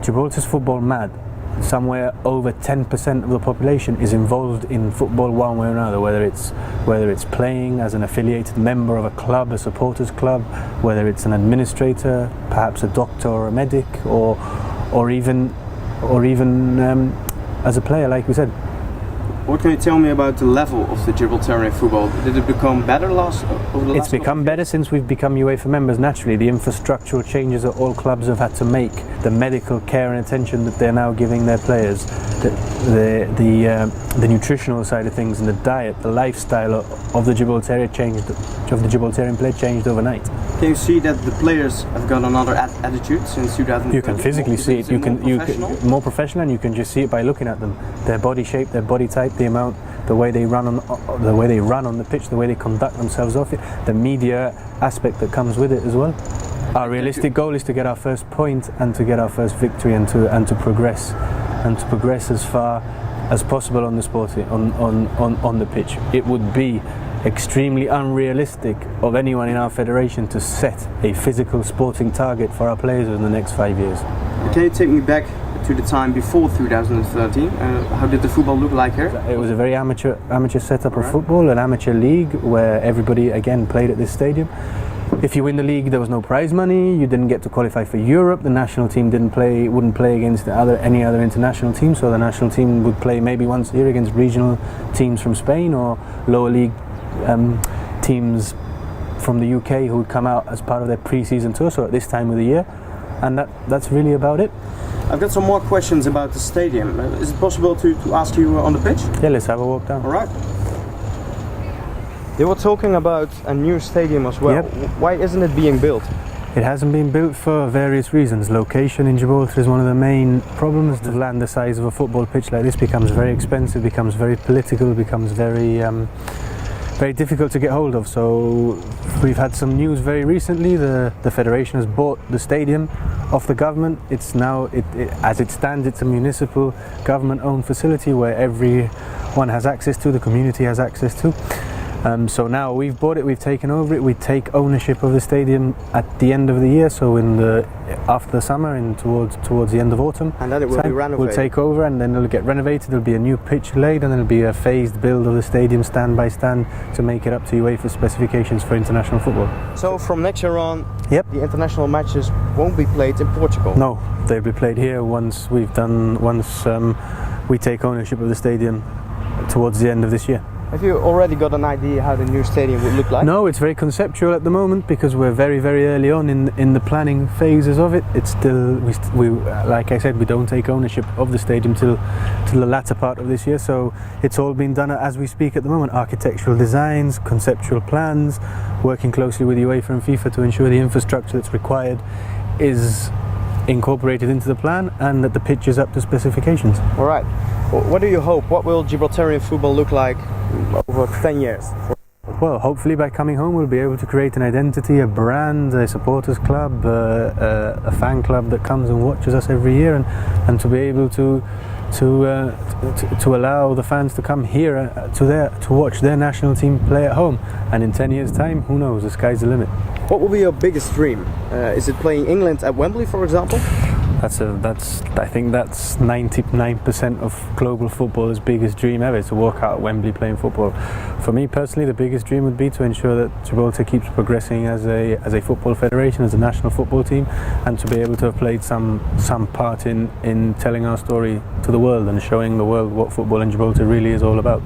Gibraltar's football mad. Somewhere over 10% of the population is involved in football one way or another, whether it's playing as an affiliated member of a club, a supporters club, whether it's an administrator, perhaps a doctor or a medic, or even as a player, like we said. What can you tell me about the level of the Gibraltarian football? Did it become better over the last? It's become better since we've become UEFA members. Naturally, the infrastructural changes that all clubs have had to make, the medical care and attention that they're now giving their players, the nutritional side of things, and the diet, the lifestyle of the Gibraltarian player changed overnight. Can you see that the players have got another attitude since 2013? You can physically see it. You can more professional, and you can just see it by looking at them. Their body shape, their body type, the way they run on the pitch, the way they conduct themselves off it, the media aspect that comes with it as well. Our realistic goal is to get our first point and to get our first victory and to progress as far as possible on the on the pitch. It would be extremely unrealistic of anyone in our federation to set a physical sporting target for our players in the next 5 years. Can you take me back to the time before 2013? How did the football look like here? It was a very amateur setup of football, an amateur league where everybody again played at this stadium. If you win the league, there was no prize money. You didn't get to qualify for Europe. The national team wouldn't play against any other international team. So the national team would play maybe once a year against regional teams from Spain or lower league teams from the UK who would come out as part of their pre-season tour. So at this time of the year, and that's really about it. I've got some more questions about the stadium. Is it possible to ask you on the pitch? Yeah, let's have a walk down. All right. They were talking about a new stadium as well. Yep. Why isn't it being built? It hasn't been built for various reasons. Location in Gibraltar is one of the main problems. The land the size of a football pitch like this becomes very expensive, becomes very political, becomes very difficult to get hold of. So we've had some news very recently. The federation has bought the stadium off the government. It's now, as it stands, it's a municipal government-owned facility where everyone has access to, the community has access to. So now we've bought it, we've taken over it. We take ownership of the stadium at the end of the year, so after the summer and towards the end of autumn. And then it will be renovated. We'll take over, and then it'll get renovated. There'll be a new pitch laid, and then there'll be a phased build of the stadium stand by stand to make it up to UEFA specifications for international football. So from next year on, yep, the international matches won't be played in Portugal? No, they'll be played here once we take ownership of the stadium towards the end of this year. Have you already got an idea how the new stadium would look like? No, it's very conceptual at the moment because we're very, very early on in the planning phases of it. It's still, we like I said, we don't take ownership of the stadium till the latter part of this year. So it's all been done as we speak at the moment. Architectural designs, conceptual plans, working closely with UEFA and FIFA to ensure the infrastructure that's required is incorporated into the plan and that the pitch is up to specifications. All right. What do you hope? What will Gibraltarian football look like over 10 years? Well, hopefully by coming home we'll be able to create an identity, a brand, a supporters club, a fan club that comes and watches us every year, and to be able to allow the fans to come here to watch their national team play at home. And in 10 years' time, who knows? The sky's the limit. What will be your biggest dream? Is it playing England at Wembley, for example? I think that's 99% of global footballers' biggest dream ever, to walk out at Wembley playing football. For me personally, the biggest dream would be to ensure that Gibraltar keeps progressing as a football federation, as a national football team, and to be able to have played some part in telling our story to the world and showing the world what football in Gibraltar really is all about.